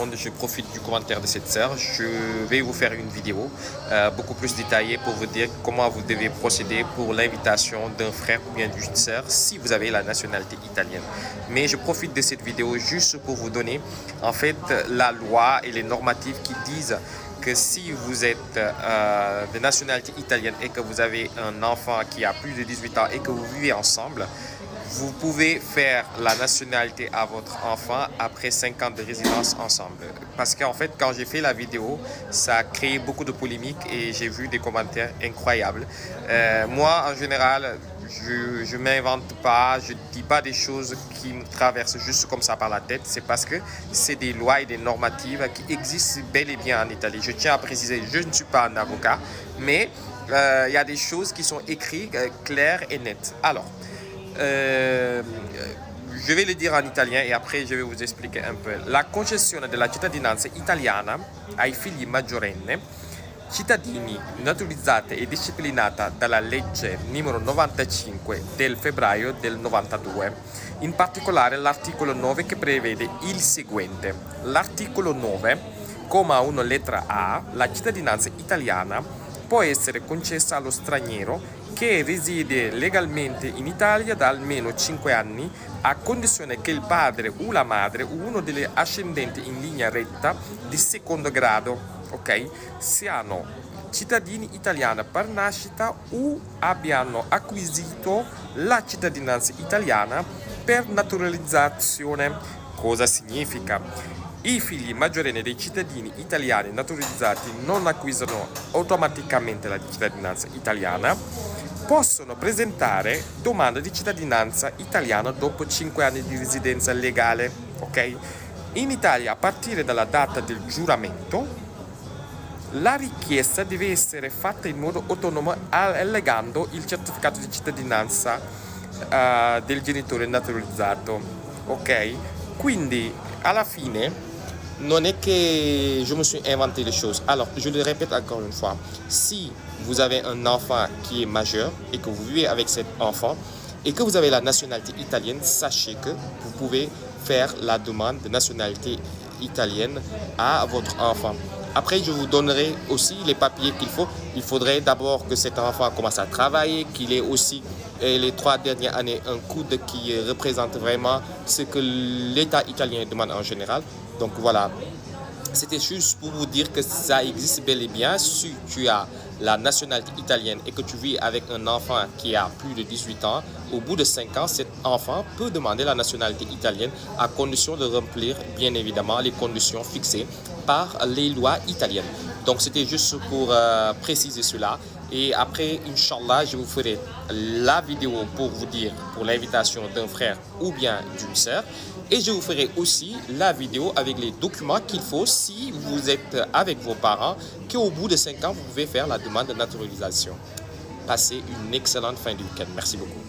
monde, je profite du commentaire de cette sœur. Je vais vous faire une vidéo beaucoup plus détaillée pour vous dire comment vous devez procéder pour l'invitation d'un frère ou bien d'une sœur si vous avez la nationalité italienne. Mais je profite de cette vidéo juste pour vous donner en fait la loi et les normatifs qui disent que si vous êtes de nationalité italienne et que vous avez un enfant qui a plus de 18 ans et que vous vivez ensemble, vous pouvez faire la nationalité à votre enfant après 5 ans de résidence ensemble. Parce qu'en fait, quand j'ai fait la vidéo, ça a créé beaucoup de polémiques et j'ai vu des commentaires incroyables. Moi, en général, je ne m'invente pas, je ne dis pas des choses qui me traversent juste comme ça par la tête. C'est parce que c'est des lois et des normatives qui existent bel et bien en Italie. Je tiens à préciser, je ne suis pas un avocat, mais il y a des choses qui sont écrites claires et nettes. Alors, je vais le dire en italien e après je vais vous expliquer un peu. La concessione della cittadinanza italiana ai figli maggiorenni, cittadini naturalizzata e disciplinata dalla legge numero 95 del febbraio del 92. In particolare l'articolo 9 che prevede il seguente. L'articolo 9, comma 1 lettera A, la cittadinanza italiana può essere concessa allo straniero che riside legalmente in Italia da almeno 5 anni a condizione che il padre o la madre o uno degli ascendenti in linea retta di secondo grado, ok, siano cittadini italiani per nascita o abbiano acquisito la cittadinanza italiana per naturalizzazione. Cosa significa? I figli maggiorenni dei cittadini italiani naturalizzati non acquisiscono automaticamente la cittadinanza italiana, possono presentare domanda di cittadinanza italiana dopo 5 anni di residenza legale. Ok? In Italia, a partire dalla data del giuramento, la richiesta deve essere fatta in modo autonomo allegando il certificato di cittadinanza del genitore naturalizzato. Ok? Quindi, alla fine, non est que je me suis inventé les choses. Alors, je le répète encore une fois. Si vous avez un enfant qui est majeur et que vous vivez avec cet enfant et que vous avez la nationalité italienne, sachez que vous pouvez faire la demande de nationalité italienne à votre enfant. Après, je vous donnerai aussi les papiers qu'il faut. Il faudrait d'abord que cet enfant commence à travailler, qu'il ait aussi les 3 dernières années un coude qui représente vraiment ce que l'État italien demande en général. Donc voilà, c'était juste pour vous dire que ça existe bel et bien. Si tu as la nationalité italienne et que tu vis avec un enfant qui a plus de 18 ans, au bout de 5 ans, cet enfant peut demander la nationalité italienne à condition de remplir bien évidemment les conditions fixées par les lois italiennes. Donc c'était juste pour préciser cela. Et après, Inch'Allah, je vous ferai la vidéo pour vous dire pour l'invitation d'un frère ou bien d'une sœur. Et je vous ferai aussi la vidéo avec les documents qu'il faut si vous êtes avec vos parents, qu'au bout de 5 ans, vous pouvez faire la demande de naturalisation. Passez une excellente fin du week-end. Merci beaucoup.